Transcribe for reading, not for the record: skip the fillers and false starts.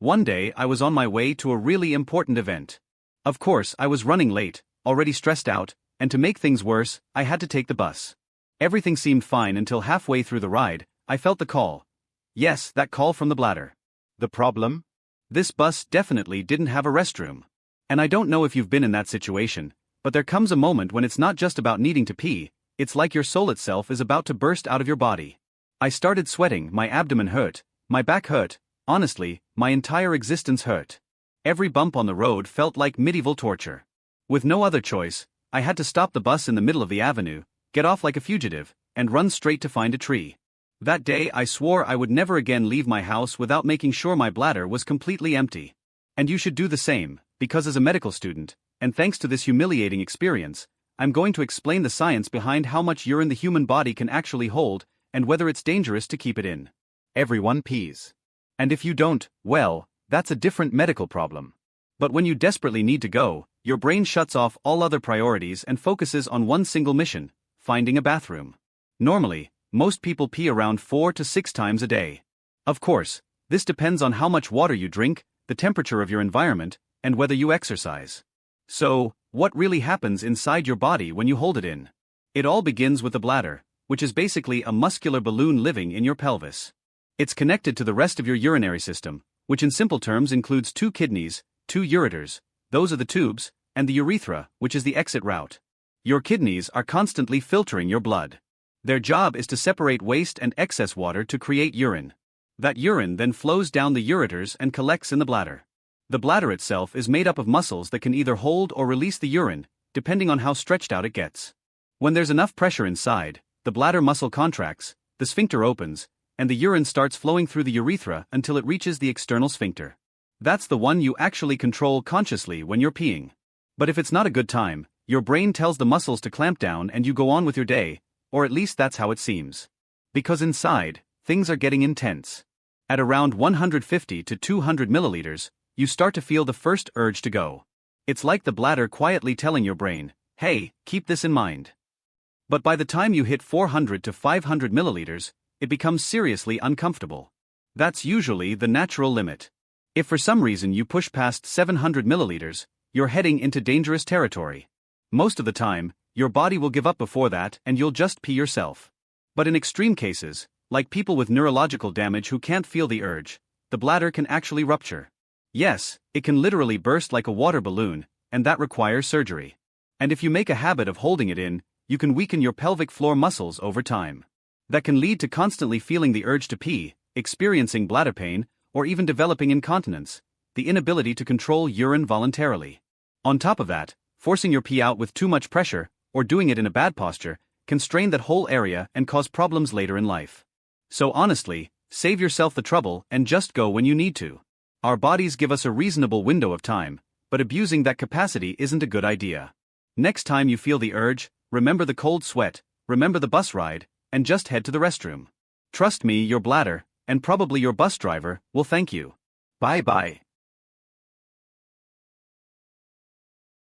One day I was on my way to a really important event. Of course, I was running late, already stressed out, and to make things worse, I had to take the bus. Everything seemed fine until halfway through the ride, I felt the call. Yes, that call from the bladder. The problem? This bus definitely didn't have a restroom. And I don't know if you've been in that situation, but there comes a moment when it's not just about needing to pee, it's like your soul itself is about to burst out of your body. I started sweating, my abdomen hurt, my back hurt, honestly, my entire existence hurt. Every bump on the road felt like medieval torture. With no other choice, I had to stop the bus in the middle of the avenue, get off like a fugitive, and run straight to find a tree. That day I swore I would never again leave my house without making sure my bladder was completely empty. And you should do the same, because as a medical student, and thanks to this humiliating experience, I'm going to explain the science behind how much urine the human body can actually hold, and whether it's dangerous to keep it in. Everyone pees. And if you don't, well, that's a different medical problem. But when you desperately need to go, your brain shuts off all other priorities and focuses on one single mission: finding a bathroom. Normally, most people pee around 4 to 6 times a day. Of course, this depends on how much water you drink, the temperature of your environment, and whether you exercise. So, what really happens inside your body when you hold it in? It all begins with the bladder, which is basically a muscular balloon living in your pelvis. It's connected to the rest of your urinary system, which in simple terms includes 2 kidneys, 2 ureters, those are the tubes, and the urethra, which is the exit route. Your kidneys are constantly filtering your blood. Their job is to separate waste and excess water to create urine. That urine then flows down the ureters and collects in the bladder. The bladder itself is made up of muscles that can either hold or release the urine, depending on how stretched out it gets. When there's enough pressure inside, the bladder muscle contracts, the sphincter opens, and the urine starts flowing through the urethra until it reaches the external sphincter. That's the one you actually control consciously when you're peeing. But if it's not a good time, your brain tells the muscles to clamp down and you go on with your day, or at least that's how it seems. Because inside, things are getting intense. At around 150 to 200 milliliters, you start to feel the first urge to go. It's like the bladder quietly telling your brain, hey, keep this in mind. But by the time you hit 400 to 500 milliliters, it becomes seriously uncomfortable. That's usually the natural limit. If for some reason you push past 700 milliliters, you're heading into dangerous territory. Most of the time, your body will give up before that and you'll just pee yourself. But in extreme cases, like people with neurological damage who can't feel the urge, the bladder can actually rupture. Yes, it can literally burst like a water balloon, and that requires surgery. And if you make a habit of holding it in, you can weaken your pelvic floor muscles over time. That can lead to constantly feeling the urge to pee, experiencing bladder pain, or even developing incontinence, the inability to control urine voluntarily. On top of that, forcing your pee out with too much pressure, or doing it in a bad posture, can strain that whole area and cause problems later in life. So honestly, save yourself the trouble and just go when you need to. Our bodies give us a reasonable window of time, but abusing that capacity isn't a good idea. Next time you feel the urge, remember the cold sweat, remember the bus ride, and just head to the restroom. Trust me, your bladder, and probably your bus driver, will thank you. Bye-bye.